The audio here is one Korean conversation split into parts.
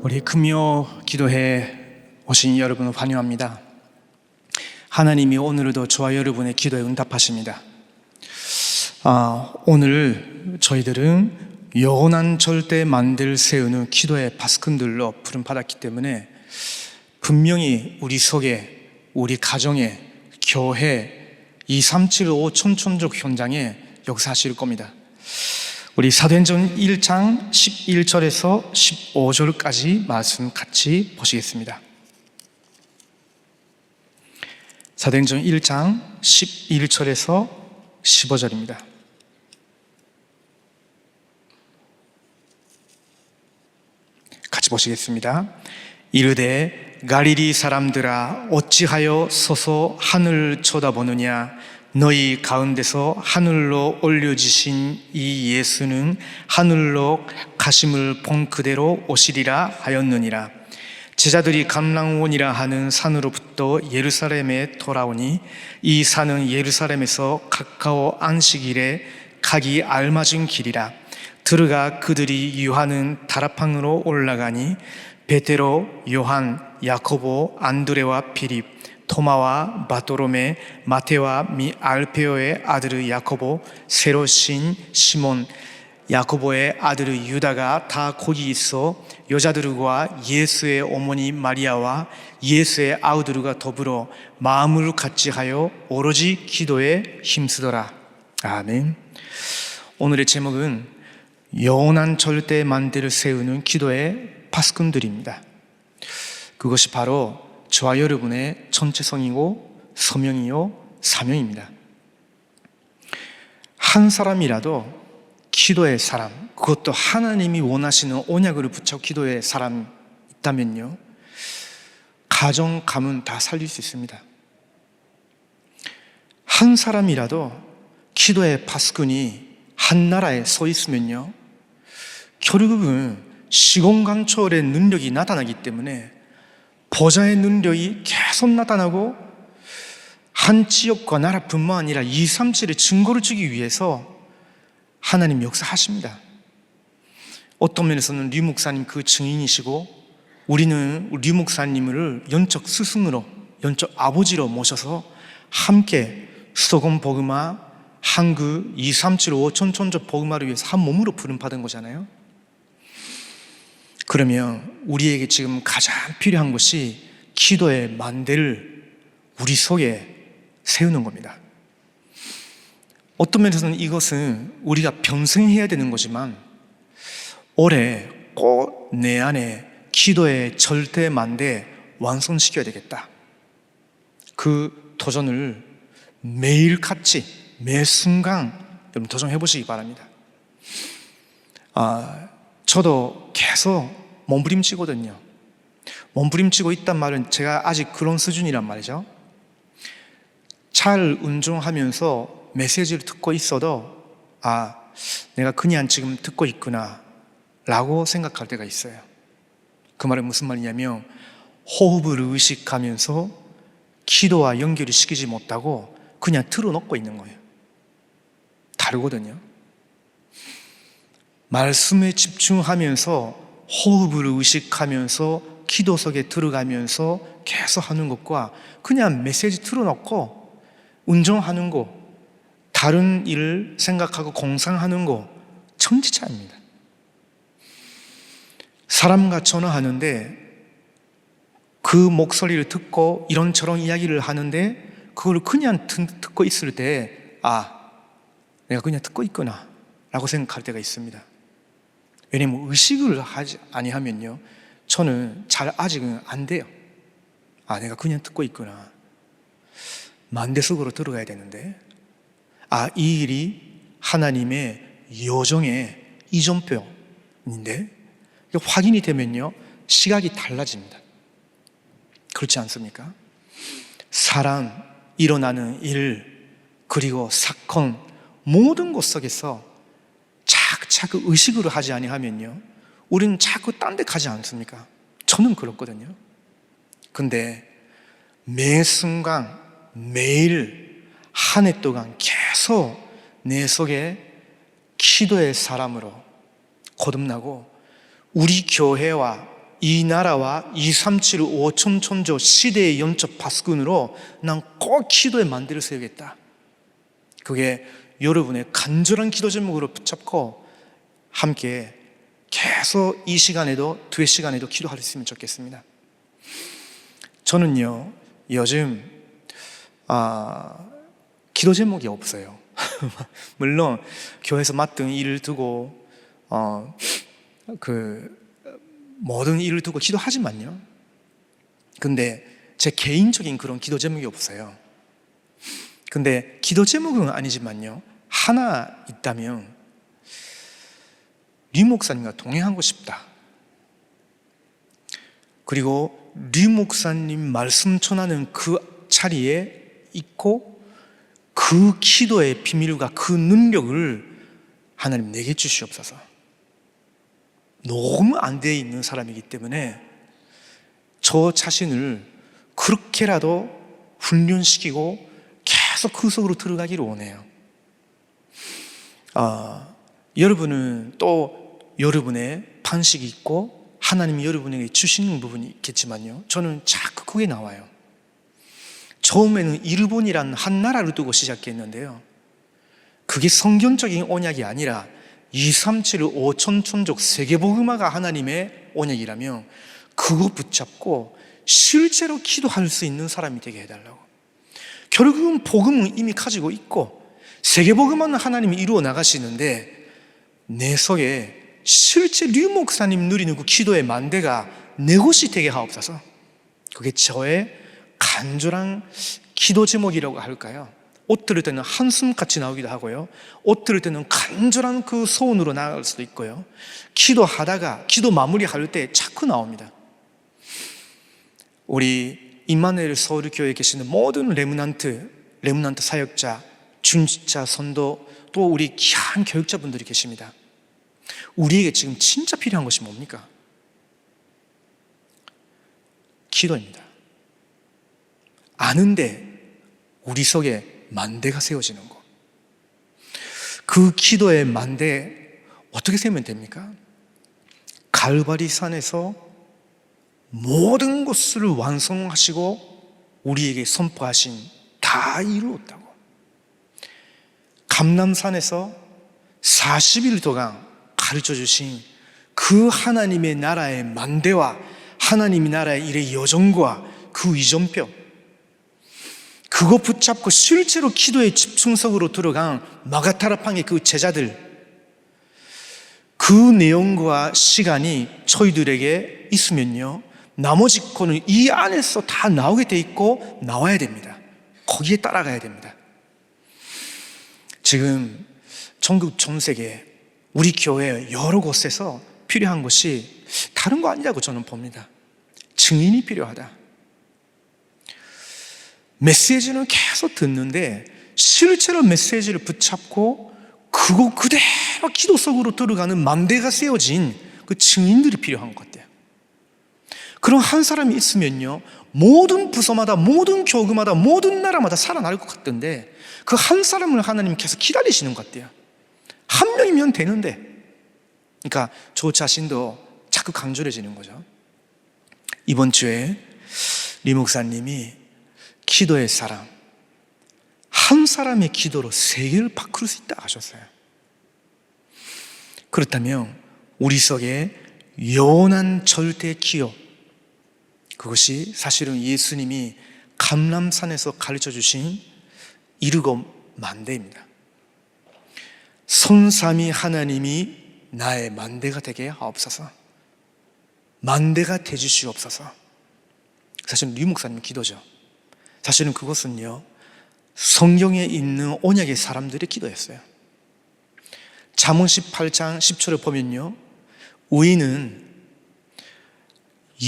우리 금요 기도회 오신 여러분을 환영합니다. 하나님이 오늘도 저와 여러분의 기도에 응답하십니다. 오늘 저희들은 영원한 절대 만대를 세우는 기도의 파수꾼들로 부름받았기 때문에 분명히 우리 속에, 우리 가정에, 교회, 237호 천천족 현장에 역사하실 겁니다. 우리 사도행전 1장 11절에서 15절까지 말씀 같이 보시겠습니다. 사도행전 1장 11절에서 15절입니다. 같이 보시겠습니다. 이르되 갈릴리 사람들아 어찌하여 서서 하늘을 쳐다보느냐. 너희 가운데서 하늘로 올려지신 이 예수는 하늘로 가심을 본 그대로 오시리라 하였느니라. 제자들이 감람원이라 하는 산으로부터 예루살렘에 돌아오니 이 산은 예루살렘에서 가까워 안식일에 가기 알맞은 길이라. 들어가 그들이 유하는 다락방으로 올라가니 베드로, 요한, 야고보, 안드레와 빌립, 토마와 바토로메, 마테와 알페오의 아들 야고보, 세로신 시몬, 야고보의 아들 유다가 다 거기 있어 여자들과 예수의 어머니 마리아와 예수의 아우들과 더불어 마음을 같이하여 오로지 기도에 힘쓰더라. 아멘. 오늘의 제목은 영원한 절대 만대를 세우는 기도의 파수꾼들입니다. 그것이 바로 저와 여러분의 정체성이고 소명이요 사명입니다. 한 사람이라도 기도의 사람, 그것도 하나님이 원하시는 언약을 붙잡고 기도의 사람 있다면요, 가정, 가문 다 살릴 수 있습니다. 한 사람이라도 기도의 파수꾼이 한 나라에 서 있으면요, 결국은 시공간초월의 능력이 나타나기 때문에 보좌의 능력이 계속 나타나고 한 지역과 나라뿐만 아니라 237의 증거를 주기 위해서 하나님 역사하십니다. 어떤 면에서는 류 목사님 그 증인이시고 우리는 류 목사님을 영적 스승으로, 영적 아버지로 모셔서 함께 수도권 복음화, 한국 237호 천천족 복음화를 위해서 한 몸으로 부름받은 거잖아요. 그러면 우리에게 지금 가장 필요한 것이 기도의 만대를 우리 속에 세우는 겁니다. 어떤 면에서는 이것은 우리가 평생 해야 되는 거지만 올해 꼭 내 안에 기도의 절대 만대 완성시켜야 되겠다. 그 도전을 매일같이 매 순간 여러분 도전해 보시기 바랍니다. 저도 계속 몸부림치거든요. 몸부림치고 있단 말은 제가 아직 그런 수준이란 말이죠. 잘 운전하면서 메시지를 듣고 있어도 내가 그냥 지금 듣고 있구나 라고 생각할 때가 있어요. 그 말은 무슨 말이냐면 호흡을 의식하면서 기도와 연결을 시키지 못하고 그냥 틀어놓고 있는 거예요. 다르거든요. 말씀에 집중하면서 호흡을 의식하면서 기도 속에 들어가면서 계속 하는 것과 그냥 메시지 틀어놓고 운전하는 거, 다른 일을 생각하고 공상하는 거 천지 차이입니다. 사람과 전화하는데 그 목소리를 듣고 이런저런 이야기를 하는데 그걸 그냥 듣고 있을 때 내가 그냥 듣고 있구나 라고 생각할 때가 있습니다. 왜냐면 의식을 하지 아니하면요, 저는 아직은 안 돼요. 내가 그냥 듣고 있구나. 만대 속으로 들어가야 되는데 이 일이 하나님의 요정의 이전표인데 확인이 되면요, 시각이 달라집니다. 그렇지 않습니까? 사람, 일어나는 일, 그리고 사건, 모든 것 속에서 자꾸 의식으로 하지 아니하면요, 우리는 자꾸 딴 데 가지 않습니까? 저는 그렇거든요. 근데 매 순간, 매일 한 해 동안 계속 내 속에 기도의 사람으로 거듭나고 우리 교회와 이 나라와 237 5천 천조 시대의 영적 파수꾼으로 난 꼭 기도의 만대를 세우겠다. 그게 여러분의 간절한 기도 제목으로 붙잡고 함께 계속 이 시간에도 뒤의 시간에도 기도할 수 있으면 좋겠습니다. 저는요 요즘 기도 제목이 없어요. 물론 교회에서 맡은 일을 두고 모든 일을 두고 기도하지만요, 근데 제 개인적인 그런 기도 제목이 없어요. 근데 기도 제목은 아니지만요, 하나 있다면 류 목사님과 동행하고 싶다. 그리고 류 목사님 말씀 전하는 그 자리에 있고 그 기도의 비밀과 그 능력을 하나님 내게 주시옵소서. 너무 안 돼 있는 사람이기 때문에 저 자신을 그렇게라도 훈련시키고 계속 그 속으로 들어가기를 원해요. 여러분은 또 여러분의 반식이 있고 하나님이 여러분에게 주시는 부분이 있겠지만요, 저는 자꾸 그게 나와요. 처음에는 일본이란 한 나라를 두고 시작했는데요, 그게 성경적인 언약이 아니라 237 5천 천족 세계복음화가 하나님의 언약이라면 그거 붙잡고 실제로 기도할 수 있는 사람이 되게 해달라고. 결국은 복음은 이미 가지고 있고 세계복음화는 하나님이 이루어 나가시는데 내 속에 실제 류 목사님 누리는 그 기도의 만대가 내 것이 되게 하옵소서. 그게 저의 간절한 기도 제목이라고 할까요? 옷 들을 때는 한숨같이 나오기도 하고요, 옷 들을 때는 간절한 그 소원으로 나갈 수도 있고요, 기도하다가 기도 마무리할 때 자꾸 나옵니다. 우리 임마누엘 서울교회에 계시는 모든 레므넌트 사역자, 중직자, 선도, 또 우리 귀한 교육자분들이 계십니다. 우리에게 지금 진짜 필요한 것이 뭡니까? 기도입니다. 아는데 우리 속에 만대가 세워지는 것. 그 기도의 만대 어떻게 세우면 됩니까? 갈바리 산에서 모든 것을 완성하시고 우리에게 선포하신 다 이루었다고. 감람산에서 40일 동안 가르쳐 주신 그 하나님의 나라의 만대와 하나님의 나라의 일의 여정과 그 위전표, 그거 붙잡고 실제로 기도의 집중석으로 들어간 마가타라팡의 그 제자들, 그 내용과 시간이 저희들에게 있으면요, 나머지 거는 이 안에서 다 나오게 돼 있고 나와야 됩니다. 거기에 따라가야 됩니다. 지금 전국 전 세계 우리 교회 여러 곳에서 필요한 것이 다른 거 아니라고 저는 봅니다. 증인이 필요하다. 메시지는 계속 듣는데 실제로 메시지를 붙잡고 그거 그대로 기도 속으로 들어가는 만대가 세워진 그 증인들이 필요한 것 같아요. 그런 한 사람이 있으면요, 모든 부서마다, 모든 교구마다, 모든 나라마다 살아날 것 같던데 그 한 사람을 하나님께서 기다리시는 것 같아요. 한 명이면 되는데. 그러니까 저 자신도 자꾸 간절해지는 거죠. 이번 주에 리 목사님이 기도의 사람, 한 사람의 기도로 세계를 바꿀 수 있다 하셨어요. 그렇다면 우리 속에 영원한 절대 기업, 그것이 사실은 예수님이 감람산에서 가르쳐 주신 일곱 만대입니다. 성삼위 하나님이 나의 만대가 되게 하옵소서. 만대가 되주시옵소서. 사실은 류 목사님 기도죠. 사실은 그것은요, 성경에 있는 언약의 사람들의 기도였어요. 잠언 18장 10절을 보면요, 의인은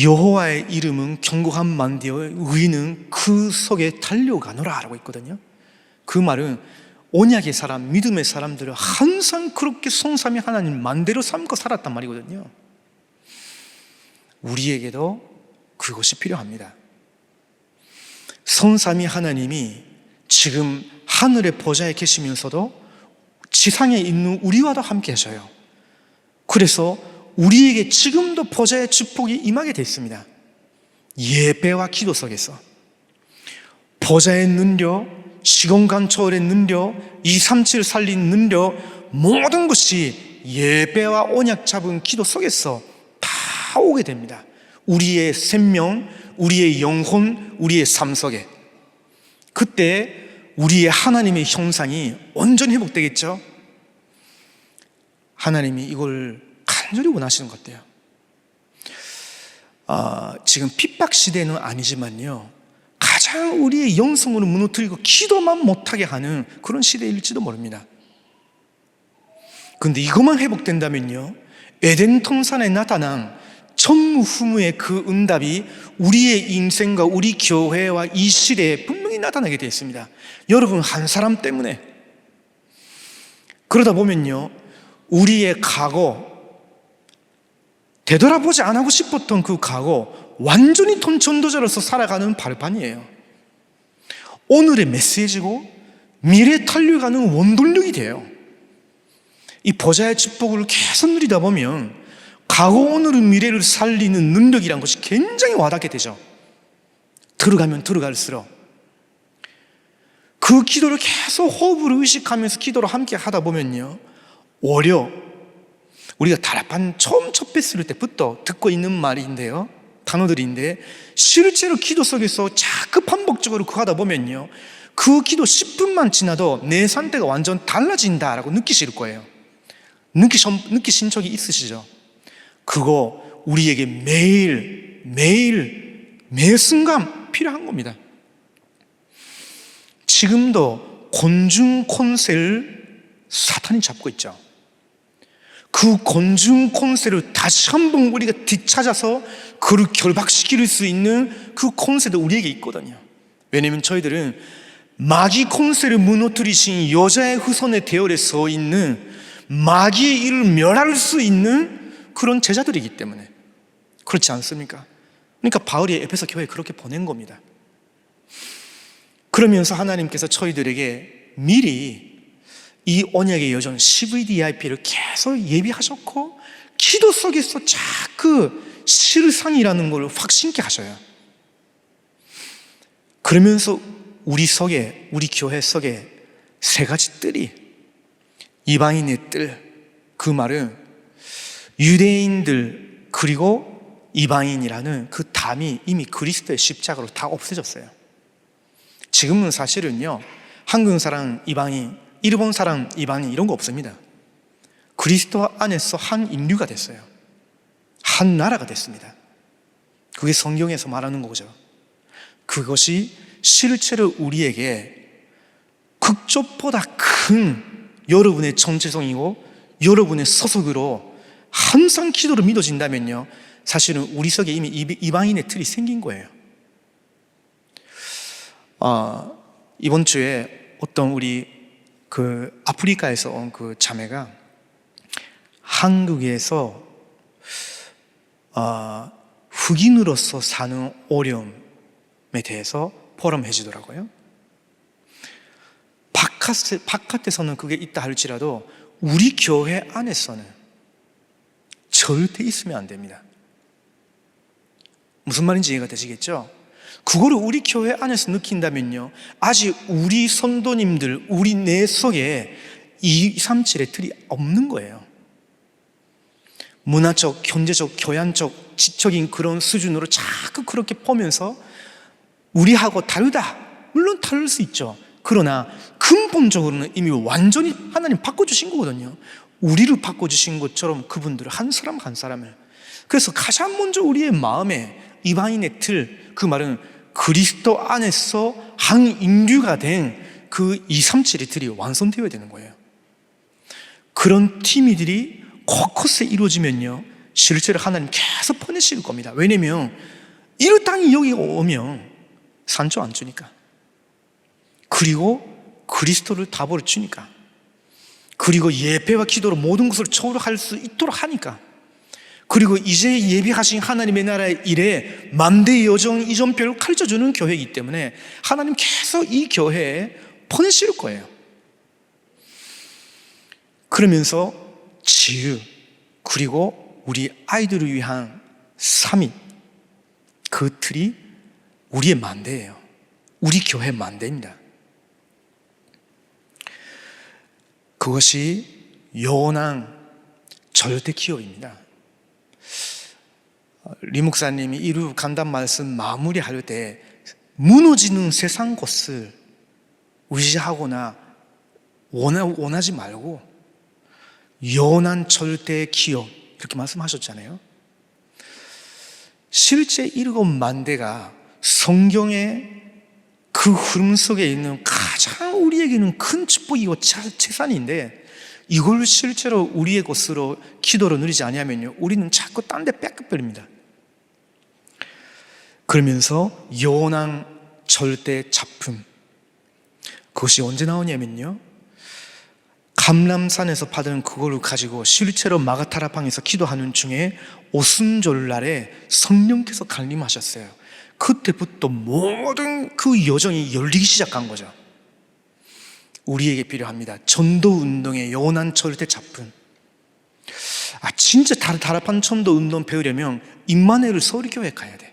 여호와의 이름은 견고한 만대요 의인은 그 속에 달려가노라 라고 있거든요. 그 말은 언약의 사람, 믿음의 사람들은 항상 그렇게 성삼위 하나님 만대로 삼고 살았단 말이거든요. 우리에게도 그것이 필요합니다. 성삼위 하나님이 지금 하늘의 보좌에 계시면서도 지상에 있는 우리와도 함께 하셔요. 그래서 우리에게 지금도 보좌의 축복이 임하게 됐습니다. 예배와 기도 속에서 보좌의 능력, 시공간 초월의 능력, 237을 살린 능력, 모든 것이 예배와 언약 잡은 기도 속에서 다 오게 됩니다. 우리의 생명, 우리의 영혼, 우리의 삶 속에. 그때 우리의 하나님의 형상이 온전히 회복되겠죠. 하나님이 이걸 간절히 원하시는 것 같아요. 지금 핍박 시대는 아니지만요, 가장 우리의 영성을 무너뜨리고 기도만 못하게 하는 그런 시대일지도 모릅니다. 그런데 이것만 회복된다면요, 에덴 동산에 나타난 전무후무의 그 응답이 우리의 인생과 우리 교회와 이 시대에 분명히 나타나게 되어 있습니다. 여러분 한 사람 때문에. 그러다 보면요, 우리의 과거, 되돌아보지 않고 싶었던 그 과거, 완전히 전도자로서 살아가는 발판이에요. 오늘의 메시지고 미래 탄력하는 원동력이 돼요. 이 보좌의 축복을 계속 누리다 보면 과거, 오늘의 미래를 살리는 능력이란 것이 굉장히 와닿게 되죠. 들어가면 들어갈수록 그 기도를 계속 호흡을 의식하면서 기도를 함께 하다 보면요, 오히려 우리가 다락방 처음 첫 뵀을 때부터 듣고 있는 말인데요, 단어들인데, 실제로 기도 속에서 자꾸 반복적으로 그거 하다 보면요, 그 기도 10분만 지나도 내 상태가 완전 달라진다라고 느끼실 거예요. 느끼신 적이 있으시죠? 그거 우리에게 매 순간 필요한 겁니다. 지금도 곤중 콘세를 사탄이 잡고 있죠. 그 곤중 콘세를 다시 한번 우리가 되찾아서 그를 결박시킬 수 있는 그 콘세도 우리에게 있거든요. 왜냐하면 저희들은 마귀 콘세를 무너뜨리신 여자의 후손의 대열에 서 있는 마귀의 일을 멸할 수 있는 그런 제자들이기 때문에. 그렇지 않습니까? 그러니까 바울이 에베소 교회에 그렇게 보낸 겁니다. 그러면서 하나님께서 저희들에게 미리 이 언약의 여정 CVDIP를 계속 예비하셨고, 기도 속에서 자꾸 실상이라는 걸 확신케 하셔요. 그러면서 우리 속에, 우리 교회 속에 세 가지 뜰이, 이방인의 뜰, 그 말은 유대인들 그리고 이방인이라는 그 담이 이미 그리스도의 십자가로 다 없어졌어요. 지금은 사실은요, 한국 사람 이방인, 일본 사람 이방인 이런 거 없습니다. 그리스도 안에서 한 인류가 됐어요. 한 나라가 됐습니다. 그게 성경에서 말하는 거죠. 그것이 실제로 우리에게 극적보다 큰 여러분의 정체성이고 여러분의 소속으로 항상 기도를 믿어진다면요, 사실은 우리 속에 이미 이방인의 틀이 생긴 거예요. 이번 주에 어떤 우리 그 아프리카에서 온 그 자매가 한국에서 흑인으로서 사는 어려움에 대해서 포럼해 주더라고요. 바깥에서는 그게 있다 할지라도 우리 교회 안에서는 절대 있으면 안 됩니다. 무슨 말인지 이해가 되시겠죠? 그거를 우리 교회 안에서 느낀다면요, 아직 우리 성도님들, 우리 내 속에 237의 틀이 없는 거예요. 문화적, 경제적, 교양적, 지적인 그런 수준으로 자꾸 그렇게 보면서 우리하고 다르다. 물론 다를 수 있죠. 그러나 근본적으로는 이미 완전히 하나님 바꿔주신 거거든요. 우리를 바꿔주신 것처럼 그분들을 한 사람 한 사람을. 그래서 가장 먼저 우리의 마음에 이방인의 틀, 그 말은 그리스도 안에서 한 인류가 된 그 237의 틀이 완성되어야 되는 거예요. 그런 팀이들이 곳곳에 이루어지면요, 실제로 하나님 계속 보내실 겁니다. 왜냐면 이 땅이 여기 오면 산조 안 주니까, 그리고 그리스도를 답으로 주니까, 그리고 예배와 기도로 모든 것을 초월할 수 있도록 하니까, 그리고 이제 예비하신 하나님의 나라의 일에 만대의 여정 이전표를 가르쳐주는 교회이기 때문에 하나님 계속 이 교회에 보내실 거예요. 그러면서 지유, 그리고 우리 아이들을 위한 3일, 그 틀이 우리의 만대예요. 우리 교회 만대입니다. 그것이 영원한 절대 기업입니다. 리 목사님이 이루 간단 말씀 마무리할 때 무너지는 세상 것을 의지하거나 원하지 말고 영원한 절대 기업, 이렇게 말씀하셨잖아요. 실제 7만 대가 성경의 그 흐름 속에 있는 가장 우리에게는 큰 축복이고 재산인데, 이걸 실제로 우리의 것으로 기도로 누리지 않으면요, 우리는 자꾸 딴 데 뺏겨버립니다. 그러면서 영원한 절대 작품, 그것이 언제 나오냐면요, 감람산에서 받은 그걸 가지고 실제로 마가타라방에서 기도하는 중에 오순절날에 성령께서 강림하셨어요. 그때부터 모든 그 여정이 열리기 시작한 거죠. 우리에게 필요합니다. 전도운동의 영원한 절대 작품. 진짜 다락방 전도운동 배우려면 임마누엘 서울교회 가야 돼.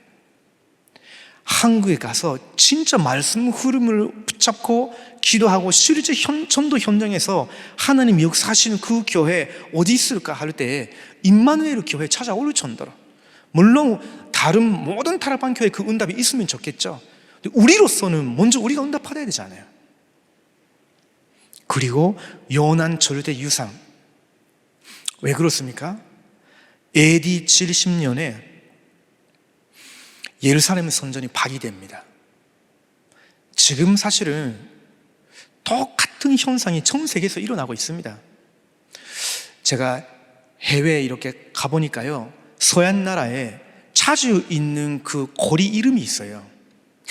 한국에 가서 진짜 말씀 흐름을 붙잡고 기도하고 실제 전도 현장에서 하나님 역사하시는 그 교회 어디 있을까 할 때 임마누엘 교회 찾아올 정도로, 물론 다른 모든 다락방 교회 그 응답이 있으면 좋겠죠. 우리로서는 먼저 우리가 응답받아야 되잖아요. 그리고 영원한 절대 유산. 왜 그렇습니까? AD 70년에 예루살렘 선전이 파기됩니다. 지금 사실은 똑같은 현상이 전 세계에서 일어나고 있습니다. 제가 해외에 이렇게 가보니까요, 서양 나라에 자주 있는 그 거리 이름이 있어요.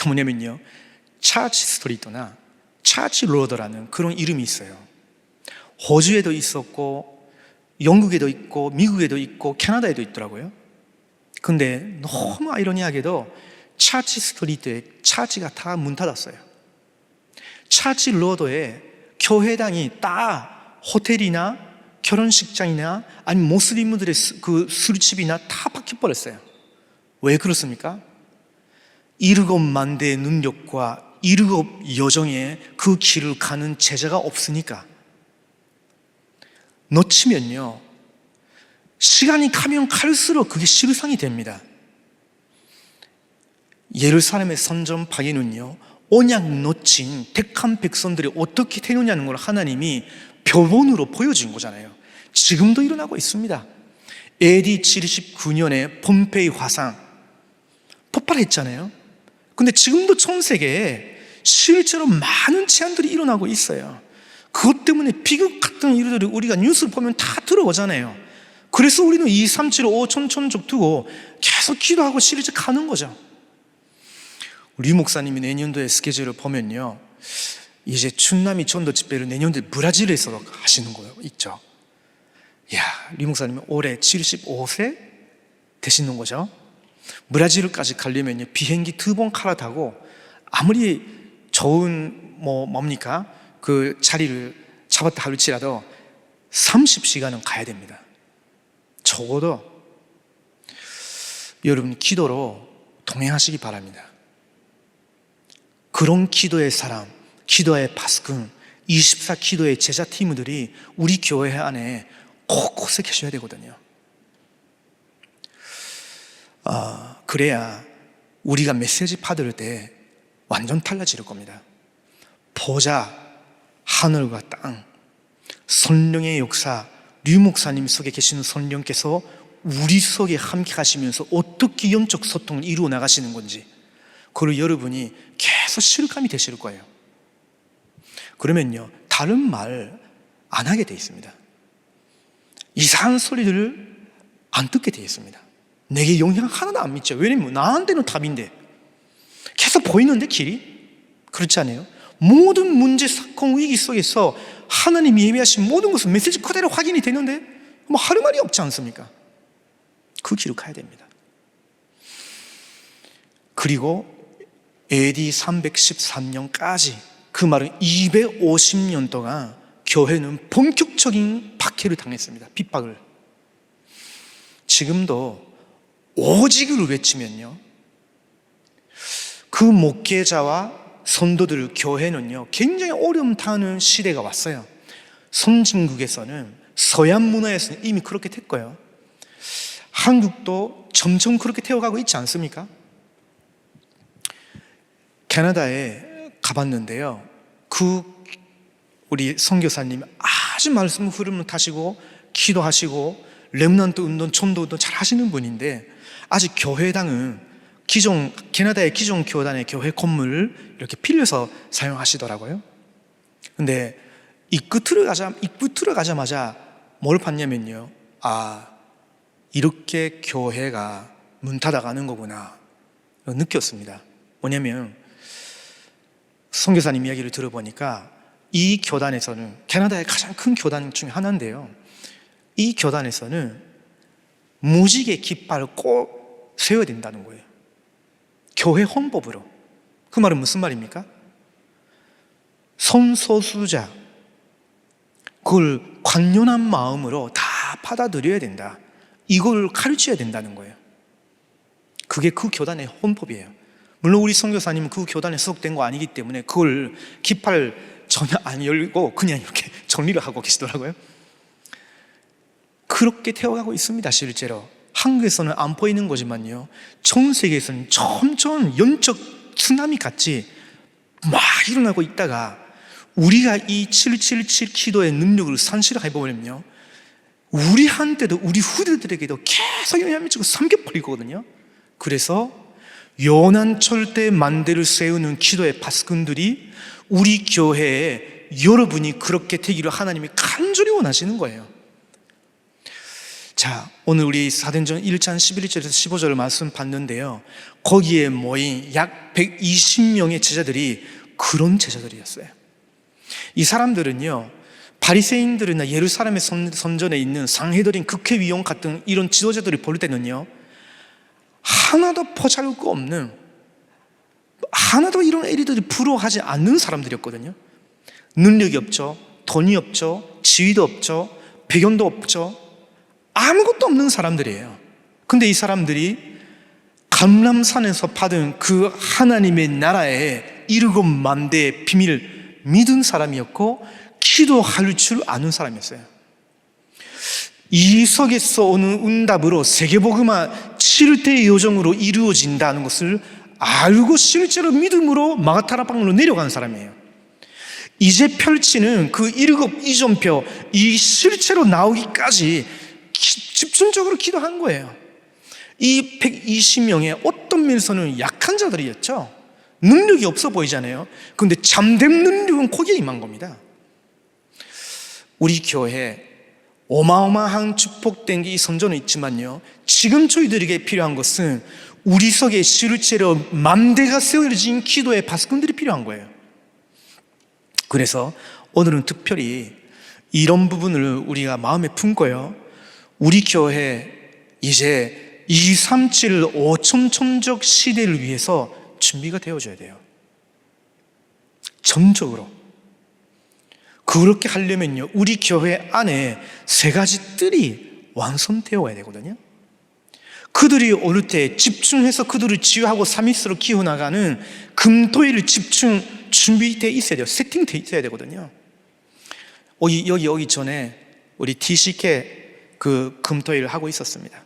뭐냐면요, 차치 스트리트나 차치 로드라는 그런 이름이 있어요. 호주에도 있었고 영국에도 있고 미국에도 있고 캐나다에도 있더라고요. 근데 너무 아이러니하게도 차치 스트리트에 차치가 다 문 닫았어요. 차치 로드에 교회당이 다 호텔이나 결혼식장이나 아니면 모슬림들의 그 술집이나 다 바뀌어버렸어요. 왜 그렇습니까? 7만 대의 능력과 7 여정의 그 길을 가는 제자가 없으니까. 놓치면요, 시간이 가면 갈수록 그게 실상이 됩니다. 예루살렘의 선전 파기는요, 언약 놓친 택한 백성들이 어떻게 되느냐는 걸 하나님이 표본으로 보여준 거잖아요. 지금도 일어나고 있습니다. AD 79년에 폼페이 화상 폭발했잖아요. 근데 지금도 전 세계에 실제로 많은 재앙들이 일어나고 있어요. 그것 때문에 비극 같은 일들을 우리가 뉴스를 보면 다 들어오잖아요. 그래서 우리는 2, 3, 7, 5 천천적 두고 계속 기도하고 실제 가는 거죠. 우리 목사님이 내년도에 스케줄을 보면요, 이제 춘남이 전도 집회를 내년도에 브라질에서 하시는 거 있죠. 이야, 리 목사님이 올해 75세 되시는 거죠. 브라질까지 가려면 비행기 2번 갈아타고 아무리 좋은 뭡니까? 그 자리를 잡았다 할지라도 30시간은 가야 됩니다. 적어도 여러분 기도로 동행하시기 바랍니다. 그런 기도의 사람, 기도의 파수꾼, 24 기도의 제자팀들이 우리 교회 안에 곳곳에 계셔야 되거든요. 그래야 우리가 메시지 받을 때 완전 달라질 겁니다. 보좌, 하늘과 땅, 성령의 역사, 류 목사님 속에 계시는 성령께서 우리 속에 함께 가시면서 어떻게 영적 소통을 이루어 나가시는 건지, 그걸 여러분이 계속 실감이 되실 거예요. 그러면요, 다른 말 안 하게 돼 있습니다. 이상한 소리들을 안 듣게 돼 있습니다. 내게 영향 하나도 안 미쳐요. 왜냐면 나한테는 답인데, 계속 보이는데 길이? 그렇지 않아요? 모든 문제, 사건, 위기 속에서 하나님이 예비하신 모든 것은 메시지 그대로 확인이 되는데 뭐 하루 말이 없지 않습니까? 그 길을 가야 됩니다. 그리고 AD 313년까지, 그 말은 250년 동안 교회는 본격적인 박해를 당했습니다. 핍박을. 지금도 오직을 외치면요, 그 목회자와 성도들, 교회는요 굉장히 어려움 타는 시대가 왔어요. 선진국에서는, 서양 문화에서는 이미 그렇게 됐고요, 한국도 점점 그렇게 되어가고 있지 않습니까? 캐나다에 가봤는데요, 우리 선교사님이 아주 말씀 흐름을 타시고 기도하시고 렘넌트 운동, 전도 운동 잘 하시는 분인데, 아직 교회당은 캐나다의 기존 교단의 교회 건물을 이렇게 빌려서 사용하시더라고요. 근데 입구 들어가자마자 뭘 봤냐면요, 이렇게 교회가 문 닫아가는 거구나 느꼈습니다. 뭐냐면, 선교사님 이야기를 들어보니까 이 교단에서는, 캐나다의 가장 큰 교단 중에 하나인데요, 이 교단에서는 무지개 깃발을 꼭 세워야 된다는 거예요. 교회 헌법으로. 그 말은 무슨 말입니까? 성소수자, 그걸 관연한 마음으로 다 받아들여야 된다, 이걸 가르쳐야 된다는 거예요. 그게 그 교단의 헌법이에요. 물론 우리 선교사님은 그 교단에 소속된 거 아니기 때문에 그걸 깃발을 전혀 안 열고 그냥 이렇게 정리를 하고 계시더라고요. 그렇게 태워가고 있습니다. 실제로 한국에서는 안 보이는 거지만요, 전 세계에서는 점점 영적 쓰나미 같이 막 일어나고 있다가, 우리가 이 777 기도의 능력을 산실해보면요, 우리한테도 우리 후대들에게도 계속 영향을 미치고 삼켜버리거든요. 그래서 연한 철대 만대를 세우는 기도의 파수꾼들이 우리 교회에 여러분이 그렇게 되기를 하나님이 간절히 원하시는 거예요. 자, 오늘 우리 사도행전 1장 11절에서 15절 말씀 봤는데요, 거기에 모인 약 120명의 제자들이 그런 제자들이었어요. 이 사람들은요, 바리새인들이나 예루살렘의 선전에 있는 상헤드린 국회의원 같은 이런 지도자들이 볼 때는요, 하나도 보잘것 없는, 하나도 이런 에리들이 부러워하지 않는 사람들이었거든요. 능력이 없죠, 돈이 없죠, 지위도 없죠, 배경도 없죠, 아무것도 없는 사람들이에요. 근데 이 사람들이 감람산에서 받은 그 하나님의 나라에 이르고 만대의 비밀을 믿은 사람이었고, 기도할 줄 아는 사람이었어요. 이석에서 오는 응답으로 세계복음화 7대 요정으로 이루어진다는 것을 알고 실제로 믿음으로 마가다락방으로 내려간 사람이에요. 이제 펼치는 그 1급 이전표, 이 실제로 나오기까지 집중적으로 기도한 거예요. 이 120명의 어떤 면에서는 약한 자들이었죠. 능력이 없어 보이잖아요. 그런데 잠든 능력은 거기에 임한 겁니다. 우리 교회 어마어마한 축복된 게 이 선전은 있지만요, 지금 저희들에게 필요한 것은 우리 속에 실제로 만대가 세워진 기도의 파수꾼들이 필요한 거예요. 그래서 오늘은 특별히 이런 부분을 우리가 마음에 품고요, 우리 교회 이제 237 5천천적 시대를 위해서 준비가 되어져야 돼요. 전적으로. 그렇게 하려면요, 우리 교회 안에 세 가지 뜰이 완성되어야 되거든요. 그들이 올 때 집중해서 그들을 치유하고 삼위스로 키워나가는 금토일을 집중 준비되어 있어야 돼요. 세팅되어 있어야 되거든요. 여기 오기 전에 우리 DCK 그 금토일을 하고 있었습니다.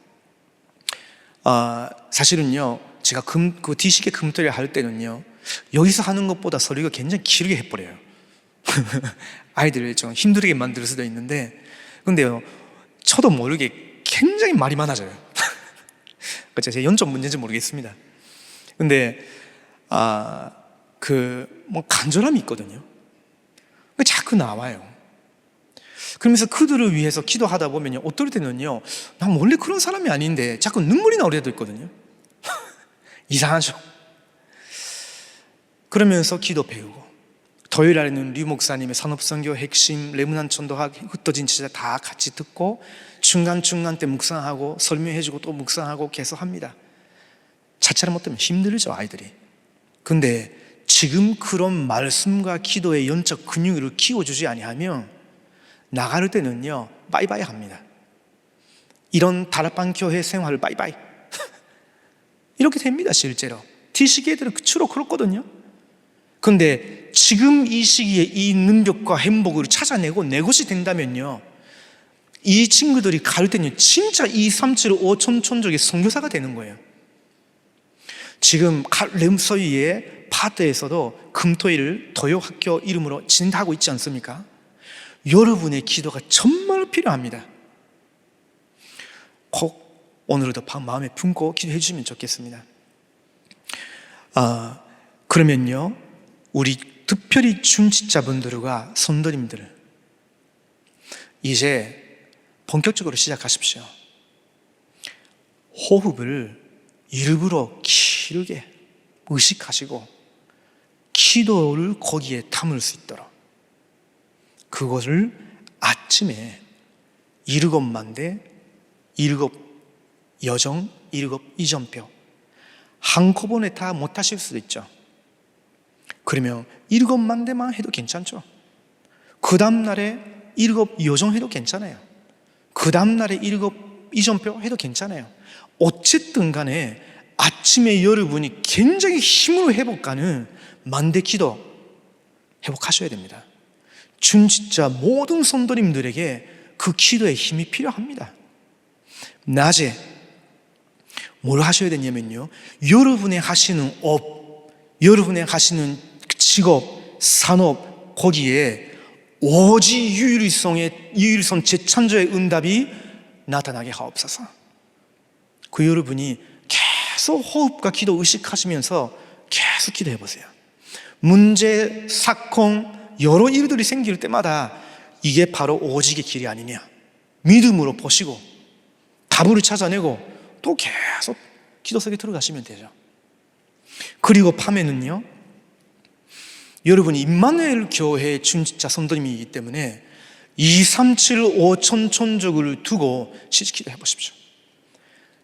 사실은요, 제가 그 DCK 금토일 할 때는요, 여기서 하는 것보다 설교가 굉장히 길게 해버려요. 아이들을 좀 힘들게 만들 수도 있는데, 근데요, 저도 모르게 굉장히 말이 많아져요. 제 연점 문제인지 모르겠습니다. 근데 간절함이 있거든요. 자꾸 나와요. 그러면서 그들을 위해서 기도하다 보면요, 어떨 때는요, 난 원래 그런 사람이 아닌데 자꾸 눈물이 나올 때도 있거든요. 이상하죠? 그러면서 기도 배우고, 토요일 날에는 류 목사님의 산업선교 핵심 레므넌트 전도학 흩어진 제자 다 같이 듣고, 중간중간 때 묵상하고 설명해주고 또 묵상하고 계속 합니다. 자체를 못하면 힘들죠, 아이들이. 근데 지금 그런 말씀과 기도의 영적 근육을 키워주지 아니하면 나갈 때는요, 빠이빠이 합니다. 이런 다락방 교회 생활을 바이바이. 이렇게 됩니다. 실제로 T시계들은 주로 그렇거든요. 그런데 지금 이 시기에 이 능력과 행복을 찾아내고 내 것이 된다면요, 이 친구들이 갈 때는 진짜 2, 3, 7, 5천 촌족의 선교사가 되는 거예요. 지금 렘서위의 파트에서도 금토일을 도요학교 이름으로 진행하고 있지 않습니까? 여러분의 기도가 정말 필요합니다. 꼭 오늘도 마음에 품고 기도해 주시면 좋겠습니다. 그러면요, 우리 특별히 중직자분들과 성도님들, 이제 본격적으로 시작하십시오. 호흡을 일부러 길게 의식하시고 기도를 거기에 담을 수 있도록, 그것을 아침에 7만대, 7 여정, 7 이전표 한꺼번에 다 못하실 수도 있죠. 그러면 7만대만 해도 괜찮죠. 그 다음날에 7 여정 해도 괜찮아요. 그 다음날에 7 이전표 해도 괜찮아요. 어쨌든 간에 아침에 여러분이 굉장히 힘으로 회복하는 만대 기도 회복하셔야 됩니다. 진짜 모든 성도님들에게 그 기도의 힘이 필요합니다. 낮에 뭘 하셔야 되냐면요, 여러분의 하시는 업, 여러분의 하시는 직업, 산업, 거기에 오직 유일성 재창조의 응답이 나타나게 하옵소서. 그 여러분이 계속 호흡과 기도 의식하시면서 계속 기도해 보세요. 문제, 사건, 여러 일들이 생길 때마다 이게 바로 오직의 길이 아니냐, 믿음으로 보시고 답을 찾아내고 또 계속 기도 속에 들어가시면 되죠. 그리고 밤에는요, 여러분이 임마누엘 교회 중직자 성도님이기 때문에 2, 3, 7, 5천 촌족을 두고 시기도 해보십시오.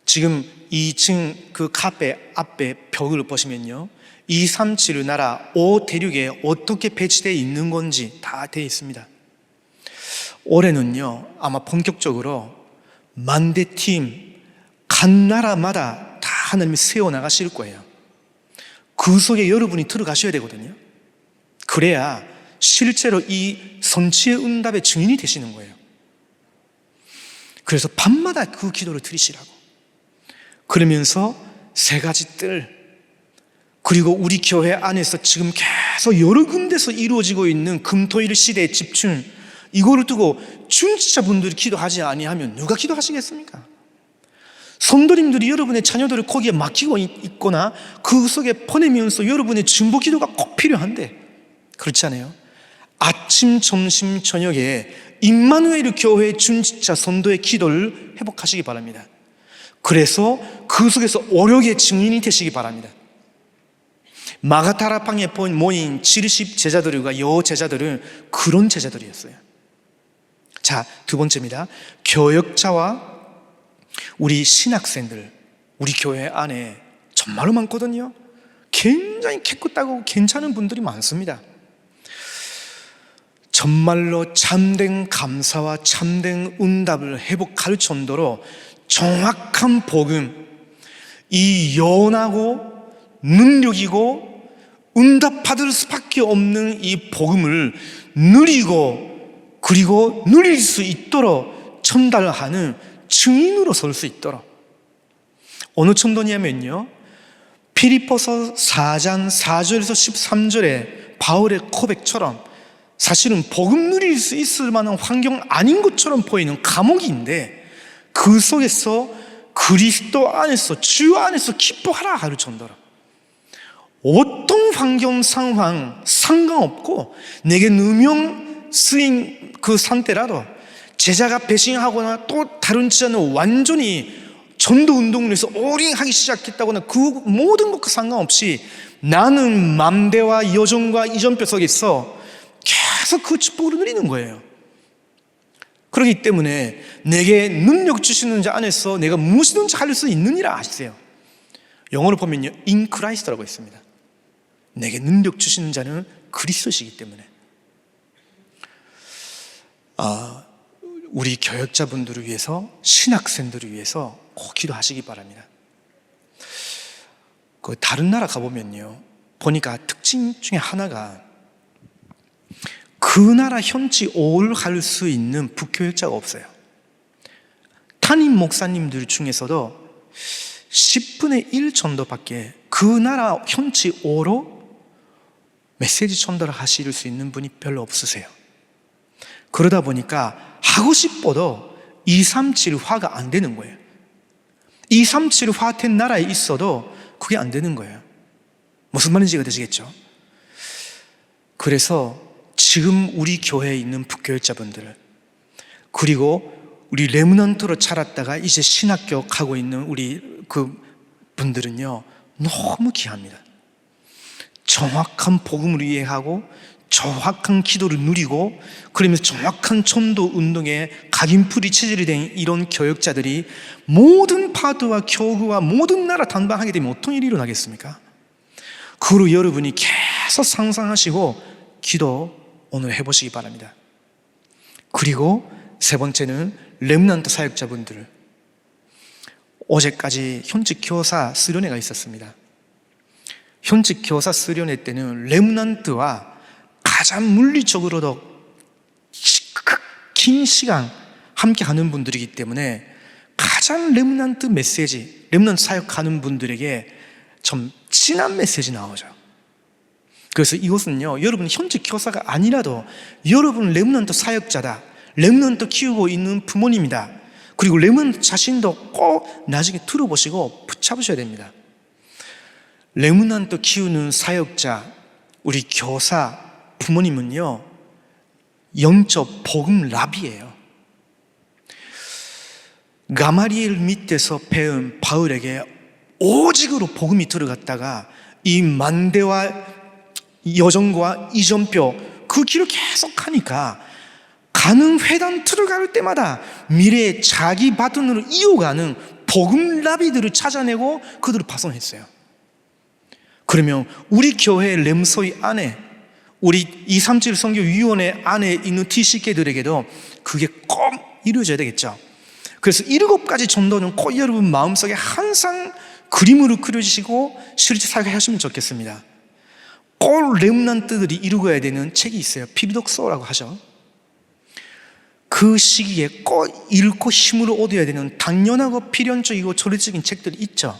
지금 2층 그 카페 앞에 벽을 보시면요, 2, 3, 7의 나라 5 대륙에 어떻게 배치되어 있는 건지 다 되어 있습니다. 올해는요, 아마 본격적으로 만대팀 간 나라마다 다 하나님이 세워나가실 거예요. 그 속에 여러분이 들어가셔야 되거든요. 그래야 실제로 이 선지의 응답의 증인이 되시는 거예요. 그래서 밤마다 그 기도를 드리시라고. 그러면서 3가지 뜰, 그리고 우리 교회 안에서 지금 계속 여러 군데서 이루어지고 있는 금토일 시대의 집중, 이거를 두고 중직자분들이 기도하지 아니하면 누가 기도하시겠습니까? 성도님들이 여러분의 자녀들을 거기에 맡기고 있거나 그 속에 보내면서 여러분의 중보 기도가 꼭 필요한데, 그렇지 않아요? 아침, 점심, 저녁에 임마누엘 교회 중직자 성도의 기도를 회복하시기 바랍니다. 그래서 그 속에서 오력의 증인이 되시기 바랍니다. 마가다락방에 모인 70 제자들과 여 제자들은 그런 제자들이었어요. 자, 2번째입니다. 교역자와 우리 신학생들, 우리 교회 안에 정말로 많거든요. 굉장히 깨끗하고 괜찮은 분들이 많습니다. 정말로 참된 감사와 참된 응답을 회복할 정도로 정확한 복음, 이 연하고 능력이고 응답받을 수밖에 없는 이 복음을 누리고, 그리고 누릴 수 있도록 전달하는 증인으로 설 수 있도록. 어느 정도냐면요, 피리포서 4장 4절에서 13절에 바울의 고백처럼 사실은 복음 누릴 수 있을 만한 환경 아닌 것처럼 보이는 감옥인데, 그 속에서 그리스도 안에서, 주 안에서 기뻐하라 할 정도로 어떤 환경 상황 상관없고 내게 누명 쓰인 그 상태라도, 제자가 배신하거나 또 다른 제자는 완전히 전도 운동을 해서 오링하기 시작했다거나 그 모든 것과 상관없이 나는 만대와 여정과 이전표 속에서 계속 그 축복을 누리는 거예요. 그렇기 때문에 내게 능력 주시는 자 안에서 내가 무엇이든지 할 수 있느니라 하시세요. 영어로 보면요, in Christ라고 있습니다. 내게 능력 주시는 자는 그리스도시기 때문에. 우리 교역자분들을 위해서, 신학생들을 위해서 꼭 기도하시기 바랍니다. 그 다른 나라 가보면요, 보니까 특징 중에 하나가 그 나라 현지 오를 수 있는 북교역자가 없어요. 담임 목사님들 중에서도 10분의 1 정도밖에 그 나라 현지 오로 메시지 전달을 하실 수 있는 분이 별로 없으세요. 그러다 보니까 하고 싶어도 237화가 안 되는 거예요. 237화 된 나라에 있어도 그게 안 되는 거예요. 무슨 말인지가 되시겠죠? 그래서 지금 우리 교회에 있는 북교역자분들, 그리고 우리 레므넌트로 자랐다가 이제 신학교 가고 있는 우리 그 분들은요, 너무 귀합니다. 정확한 복음을 이해하고 정확한 기도를 누리고, 그러면서 정확한 전도 운동에 각인풀이 체질이 된 이런 교역자들이 모든 파도와 교구와 모든 나라 단방하게 되면 어떤 일이 일어나겠습니까? 그로 여러분이 계속 상상하시고 기도 오늘 해보시기 바랍니다. 그리고 세 번째는 렘넌트 사역자분들, 어제까지 현직 교사 수련회가 있었습니다. 현직 교사 수련회 때는 렘넌트와 가장 물리적으로도 긴 시간 함께 하는 분들이기 때문에 가장 렘넌트 메시지, 렘넌트 사역하는 분들에게 좀 진한 메시지 나오죠. 그래서 이것은요, 여러분 현직 교사가 아니라도 여러분 렘넌트 사역자다, 렘넌트 키우고 있는 부모님이다, 그리고 렘넌트 자신도 꼭 나중에 들어보시고 붙잡으셔야 됩니다. 렘넌트 키우는 사역자, 우리 교사, 부모님은요, 영적 복음 랍이에요. 가마리엘 밑에서 배운 바울에게 오직으로 복음이 들어갔다가 이 만대와 여정과 이전표 그 길을 계속 하니까 가는 회당 들어갈 때마다 미래의 자기 바톤으로 이어가는 복음 라비들을 찾아내고 그들을 파송했어요. 그러면 우리 교회 렘소이 안에, 우리 237 선교위원회 안에 있는 TC계들에게도 그게 꼭 이루어져야 되겠죠. 그래서 7가지 전도는 꼭 여러분 마음속에 항상 그림으로 그려주시고 실제 사역하시면 좋겠습니다. 꼭 렘넌트들이 이루어야 되는 책이 있어요. 피비독서라고 하죠. 그 시기에 꼭 읽고 힘을 얻어야 되는 당연하고 필연적이고 조리적인 책들이 있죠.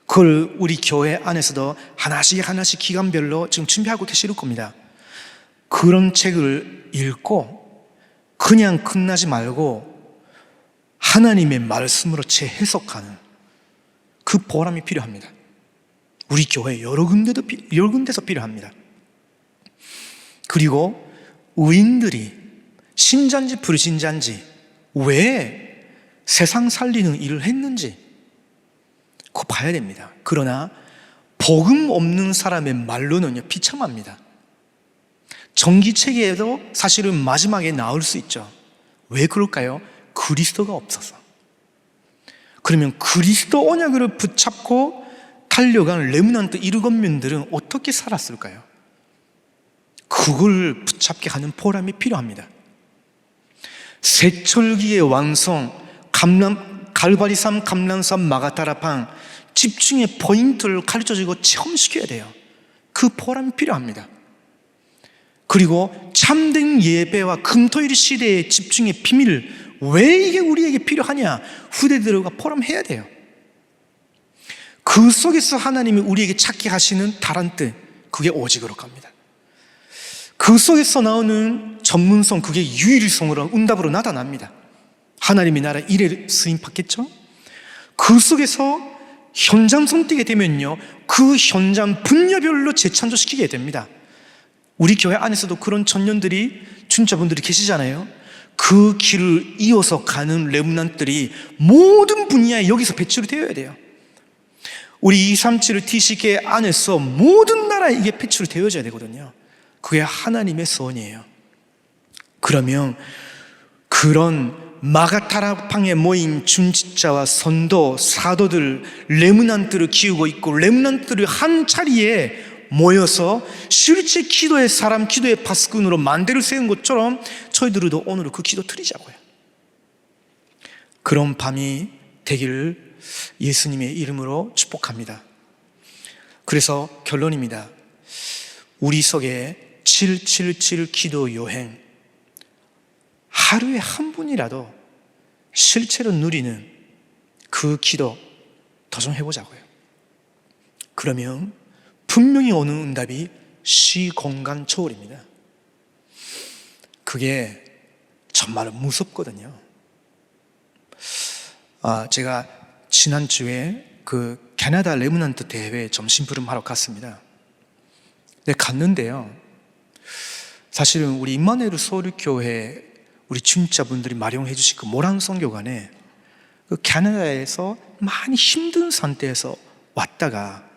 그걸 우리 교회 안에서도 하나씩 기간별로 지금 준비하고 계실 겁니다. 그런 책을 읽고 그냥 끝나지 말고 하나님의 말씀으로 재해석하는 그 보람이 필요합니다. 우리 교회 여러 군데서 필요합니다. 그리고 의인들이 신자인지 불신자인지 왜 세상 살리는 일을 했는지 그거 봐야 됩니다. 그러나 복음 없는 사람의 말로는요, 비참합니다. 전기체계에도 사실은 마지막에 나올 수 있죠. 왜 그럴까요? 그리스도가 없어서. 그러면 그리스도 언약을 붙잡고 달려간 렘넌트 일곱면들은 어떻게 살았을까요? 그걸 붙잡게 하는 보람이 필요합니다. 세철기의 완성, 갈바리산, 감람산, 마가다라팡, 집중의 포인트를 가르쳐주고 체험시켜야 돼요. 그 보람이 필요합니다. 그리고 참된 예배와 금토일 시대의 집중의 비밀, 왜 이게 우리에게 필요하냐? 후대들과 포럼해야 돼요. 그 속에서 하나님이 우리에게 찾게 하시는 달란트, 그게 오직으로 갑니다. 그 속에서 나오는 전문성, 그게 유일성으로 응답으로 나타납니다. 하나님의 나라 일에 쓰임 받겠죠? 그 속에서 현장성 뛰게 되면요, 그 현장 분야별로 재창조시키게 됩니다. 우리 교회 안에서도 그런 청년들이, 중자분들이 계시잖아요. 그 길을 이어서 가는 렘넌트들이 모든 분야에 여기서 배출이 되어야 돼요. 우리 237 TC계 안에서 모든 나라에 이게 배출이 되어져야 되거든요. 그게 하나님의 소원이에요. 그러면 그런 마가다라팡에 모인 중직자와 선도, 사도들, 렘넌트를 키우고 있고 렘넌트를 한 자리에 모여서 실제 기도의 사람, 기도의 파수꾼으로 만대를 세운 것처럼 저희들도 오늘 그 기도 드리자고요. 그런 밤이 되기를 예수님의 이름으로 축복합니다. 그래서 결론입니다. 우리 속에 777 기도 여행, 하루에 한 분이라도 실제로 누리는 그 기도 더 좀 해보자고요. 그러면 분명히 오는 응답이 시공간 초월입니다. 그게 정말 무섭거든요. 제가 지난주에 그 캐나다 레므넌트 대회 좀 심부름하러 갔습니다. 네, 갔는데요. 사실은 우리 임마누엘 서울교회 우리 중직자분들이 마련해 주신 그 모란 선교관에 그 캐나다에서 많이 힘든 상태에서 왔다가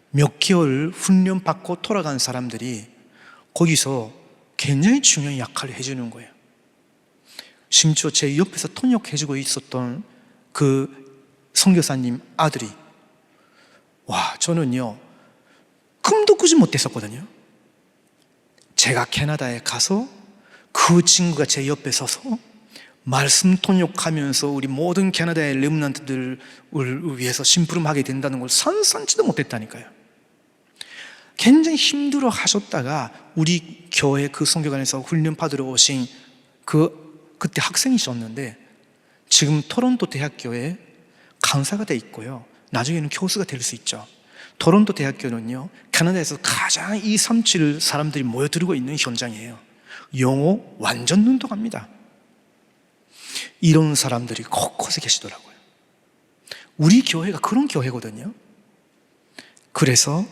몇 개월 훈련 받고 돌아간 사람들이 거기서 굉장히 중요한 역할을 해주는 거예요. 심지어 제 옆에서 통역해주고 있었던 그 선교사님 아들이, 저는요 꿈도 꾸지 못했었거든요. 제가 캐나다에 가서 그 친구가 제 옆에 서서 말씀 통역하면서 우리 모든 캐나다의 렘넌트들을 위해서 심부름하게 된다는 걸 상상치도 못했다니까요. 굉장히 힘들어 하셨다가 우리 교회 그 선교관에서 훈련 받으러 오신 그때 학생이셨는데 지금 토론토 대학교에 강사가 돼 있고요. 나중에는 교수가 될 수 있죠. 토론토 대학교는요, 캐나다에서 가장 237 사람들이 모여들고 있는 현장이에요. 영어 완전 능동합니다. 이런 사람들이 곳곳에 계시더라고요. 우리 교회가 그런 교회거든요. 그래서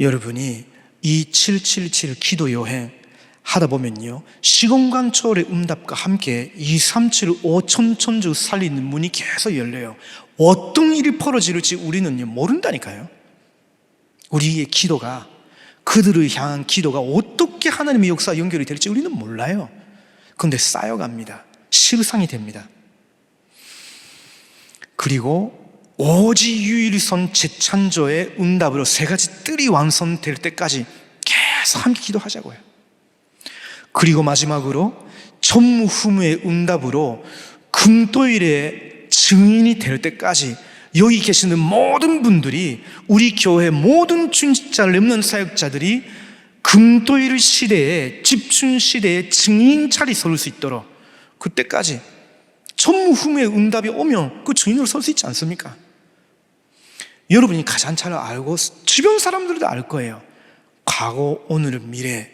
여러분이 이 777 기도 여행 하다 보면요, 시공간 초월의 응답과 함께 237 5천 천주 살리는 문이 계속 열려요. 어떤 일이 벌어질지 우리는요 모른다니까요. 우리의 기도가, 그들을 향한 기도가 어떻게 하나님의 역사와 연결이 될지 우리는 몰라요. 그런데 쌓여갑니다. 실상이 됩니다. 그리고 오직 유일선 재창조의 응답으로 세 가지 뜰이 완성될 때까지 계속 함께 기도하자고요. 그리고 마지막으로 전무후무의 응답으로 금토일의 증인이 될 때까지 여기 계시는 모든 분들이, 우리 교회 모든 중직자 렘넌트 사역자들이 금토일 시대에, 집중 시대에 증인 자리 설 수 있도록, 그때까지 전무후무의 응답이 오면 그 증인으로 설 수 있지 않습니까? 여러분이 가장 잘 알고 주변 사람들도 알 거예요. 과거, 오늘, 미래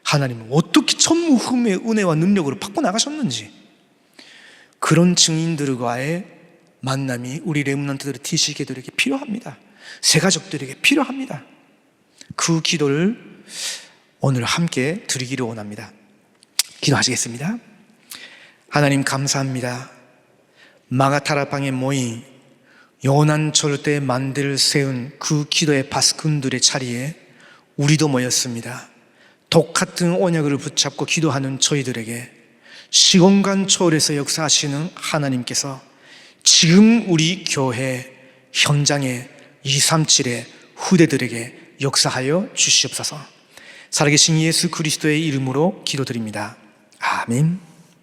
하나님은 어떻게 전무후무의 은혜와 능력으로 바꿔나가셨는지. 그런 증인들과의 만남이 우리 렘넌트들의 티시계들에게 필요합니다. 새가족들에게 필요합니다. 그 기도를 오늘 함께 드리기를 원합니다. 기도하시겠습니다. 하나님 감사합니다. 마가타라방에 모인 영원한 절대 만대를 세운 그 기도의 바스kun들의 자리에 우리도 모였습니다. 똑같은 언약을 붙잡고 기도하는 저희들에게 시공간 초월에서 역사하시는 하나님께서 지금 우리 교회 현장에 237의 후대들에게 역사하여 주시옵소서. 살아계신 예수 그리스도의 이름으로 기도드립니다. 아멘.